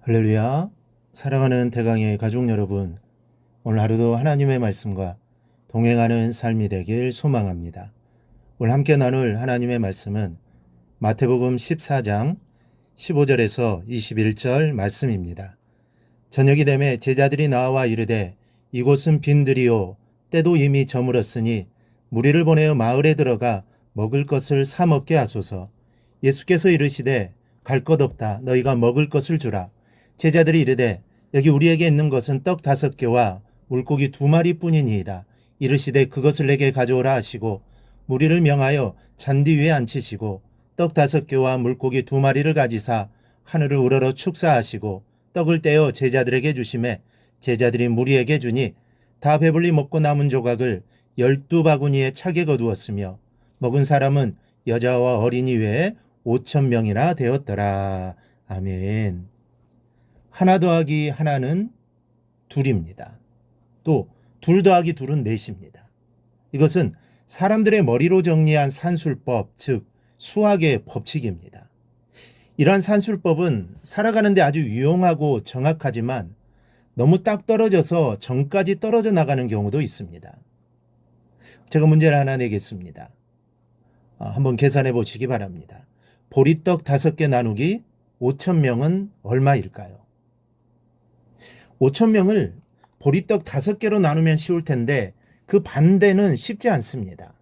할렐루야. 사랑하는 대강의 가족 여러분, 오늘 하루도 하나님의 말씀과 동행하는 삶이 되길 소망합니다. 오늘 함께 나눌 하나님의 말씀은 마태복음 14장 15절에서 21절 말씀입니다. 저녁이 되매 제자들이 나와 이르되 이곳은 빈들이요 때도 이미 저물었으니 무리를 보내어 마을에 들어가 먹을 것을 사 먹게 하소서. 예수께서 이르시되 갈 것 없다. 너희가 먹을 것을 주라. 제자들이 이르되 여기 우리에게 있는 것은 떡 5개와 물고기 2마리뿐이니이다. 이르시되 그것을 내게 가져오라 하시고 무리를 명하여 잔디 위에 앉히시고 떡 5개와 물고기 2마리를 가지사 하늘을 우러러 축사하시고 떡을 떼어 제자들에게 주시매 제자들이 무리에게 주니 다 배불리 먹고 남은 조각을 12바구니에 차게 거두었으며 먹은 사람은 여자와 어린이 외에 5,000명이나 되었더라. 아멘. 하나 더하기 하나는 둘입니다. 또 둘 더하기 둘은 넷입니다. 이것은 사람들의 머리로 정리한 산술법, 즉 수학의 법칙입니다. 이러한 산술법은 살아가는데 아주 유용하고 정확하지만 너무 딱 떨어져서 정까지 떨어져 나가는 경우도 있습니다. 제가 문제를 하나 내겠습니다. 한번 계산해 보시기 바랍니다. 보리떡 5개 나누기 5,000명은 얼마일까요? 5,000명을 보리떡 5개로 나누면 쉬울 텐데 그 반대는 쉽지 않습니다.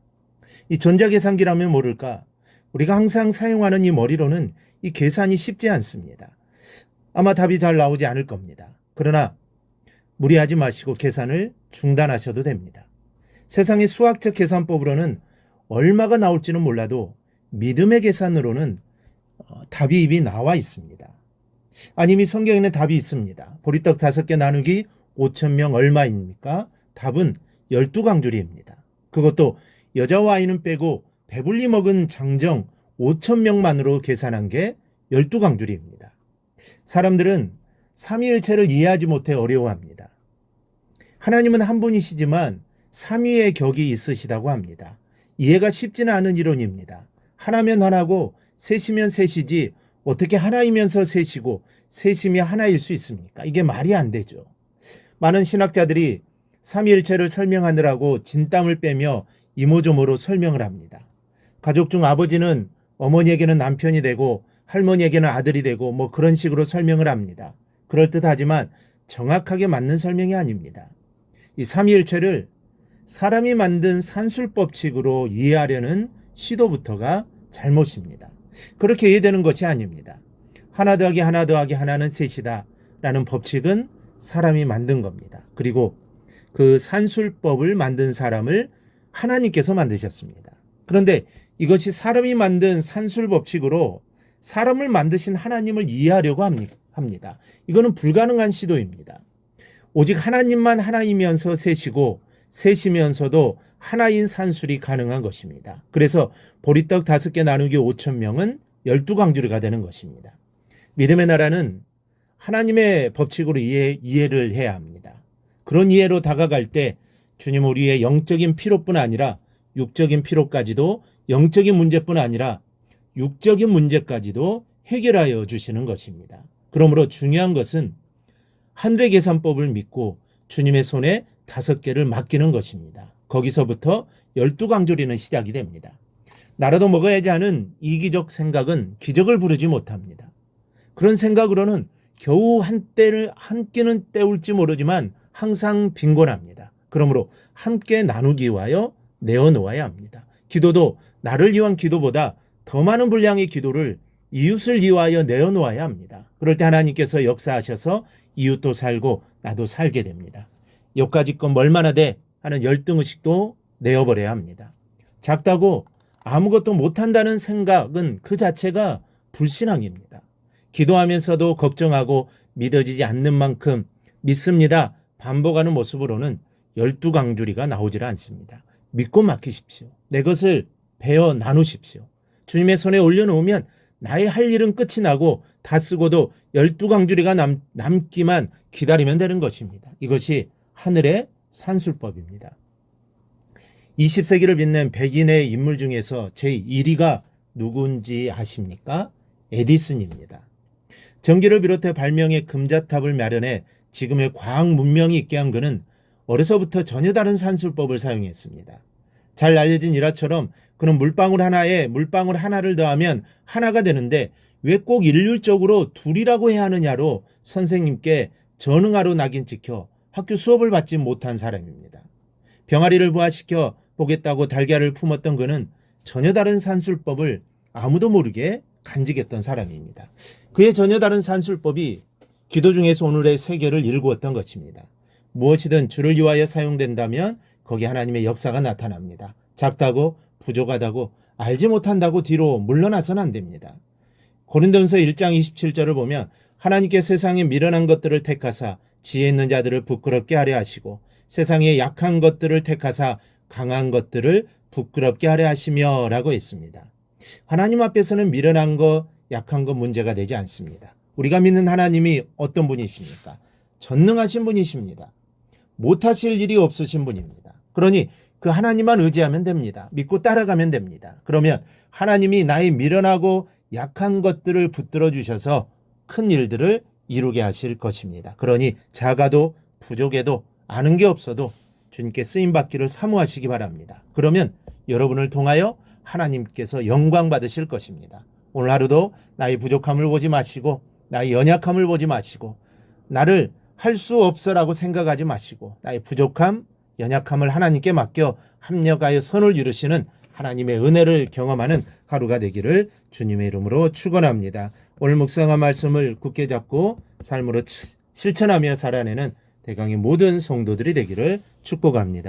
이 전자계산기라면 모를까? 우리가 항상 사용하는 이 머리로는 이 계산이 쉽지 않습니다. 아마 답이 잘 나오지 않을 겁니다. 그러나 무리하지 마시고 계산을 중단하셔도 됩니다. 세상의 수학적 계산법으로는 얼마가 나올지는 몰라도 믿음의 계산으로는 답이 이미 나와 있습니다. 아니 이미 성경에는 답이 있습니다. 보리떡 5개 나누기 5,000명 얼마입니까? 답은 12강주리입니다. 그것도 여자와 아이는 빼고 배불리 먹은 장정 5,000명만으로 계산한 게 12강주리입니다. 사람들은 삼위일체를 이해하지 못해 어려워합니다. 하나님은 한 분이시지만 삼위의 격이 있으시다고 합니다. 이해가 쉽지는 않은 이론입니다. 하나면 하나고 셋이면 셋이지 어떻게 하나이면서 셋이고 셋이면 하나일 수 있습니까? 이게 말이 안 되죠. 많은 신학자들이 삼위일체를 설명하느라고 진땀을 빼며 이모저모로 설명을 합니다. 가족 중 아버지는 어머니에게는 남편이 되고 할머니에게는 아들이 되고 뭐 그런 식으로 설명을 합니다. 그럴듯하지만 정확하게 맞는 설명이 아닙니다. 이 삼위일체를 사람이 만든 산술법칙으로 이해하려는 시도부터가 잘못입니다. 그렇게 이해되는 것이 아닙니다. 하나 더하기 하나 더하기 하나는 셋이다 라는 법칙은 사람이 만든 겁니다. 그리고 그 산술법을 만든 사람을 하나님께서 만드셨습니다. 그런데 이것이 사람이 만든 산술법칙으로 사람을 만드신 하나님을 이해하려고 합니다. 이거는 불가능한 시도입니다. 오직 하나님만 하나이면서 셋이고 셋이면서도 하나인 산술이 가능한 것입니다. 그래서 보리떡 5개 나누기 5,000명은 12강주리가 되는 것입니다. 믿음의 나라는 하나님의 법칙으로 이해를 해야 합니다. 그런 이해로 다가갈 때 주님 우리의 영적인 필요뿐 아니라 육적인 필요까지도 영적인 문제뿐 아니라 육적인 문제까지도 해결하여 주시는 것입니다. 그러므로 중요한 것은 하늘의 계산법을 믿고 주님의 손에 5개를 맡기는 것입니다. 거기서부터 12강조리는 시작이 됩니다. 나라도 먹어야지 하는 이기적 생각은 기적을 부르지 못합니다. 그런 생각으로는 겨우 한 끼는 때울지 모르지만 항상 빈곤합니다. 그러므로 함께 나누기 위하여 내어놓아야 합니다. 기도도 나를 위한 기도보다 더 많은 분량의 기도를 이웃을 위하여 내어놓아야 합니다. 그럴 때 하나님께서 역사하셔서 이웃도 살고 나도 살게 됩니다. 여기까지 건 얼마나 돼 하는 열등의식도 내어버려야 합니다. 작다고 아무것도 못한다는 생각은 그 자체가 불신앙입니다. 기도하면서도 걱정하고 믿어지지 않는 만큼 믿습니다 반복하는 모습으로는 12강주리가 나오질 않습니다. 믿고 맡기십시오. 내 것을 베어 나누십시오. 주님의 손에 올려놓으면 나의 할 일은 끝이 나고 다 쓰고도 12강주리가 남기만 기다리면 되는 것입니다. 이것이 하늘의 산술법입니다. 20세기를 빛낸 백인의 인물 중에서 제1위가 누군지 아십니까? 에디슨입니다. 전기를 비롯해 발명의 금자탑을 마련해 지금의 과학 문명이 있게 한 그는 어려서부터 전혀 다른 산술법을 사용했습니다. 잘 알려진 일화처럼 그는 물방울 하나에 물방울 하나를 더하면 하나가 되는데 왜 꼭 일률적으로 둘이라고 해야 하느냐로 선생님께 전응하러 낙인 찍혀 학교 수업을 받지 못한 사람입니다. 병아리를 부화시켜 보겠다고 달걀을 품었던 그는 전혀 다른 산술법을 아무도 모르게 간직했던 사람입니다. 그의 전혀 다른 산술법이 기도 중에서 오늘의 세계를 일구었던 것입니다. 무엇이든 주를 위하여 사용된다면 거기 하나님의 역사가 나타납니다. 작다고 부족하다고 알지 못한다고 뒤로 물러나서는 안 됩니다. 고린도전서 1장 27절을 보면 하나님께 세상에 미련한 것들을 택하사 지혜 있는 자들을 부끄럽게 하려 하시고 세상에 약한 것들을 택하사 강한 것들을 부끄럽게 하려 하시며 라고 했습니다. 하나님 앞에서는 미련한 것, 약한 것 문제가 되지 않습니다. 우리가 믿는 하나님이 어떤 분이십니까? 전능하신 분이십니다. 못하실 일이 없으신 분입니다. 그러니 그 하나님만 의지하면 됩니다. 믿고 따라가면 됩니다. 그러면 하나님이 나의 미련하고 약한 것들을 붙들어 주셔서 큰 일들을 이루게 하실 것입니다. 그러니 작아도 부족해도 아는 게 없어도 주님께 쓰임받기를 사모하시기 바랍니다. 그러면 여러분을 통하여 하나님께서 영광 받으실 것입니다. 오늘 하루도 나의 부족함을 보지 마시고 나의 연약함을 보지 마시고 나를 할 수 없어라고 생각하지 마시고 나의 부족함, 연약함을 하나님께 맡겨 합력하여 선을 이루시는 하나님의 은혜를 경험하는 하루가 되기를 주님의 이름으로 축원합니다. 오늘 묵상한 말씀을 굳게 잡고 삶으로 실천하며 살아내는 대강의 모든 성도들이 되기를 축복합니다.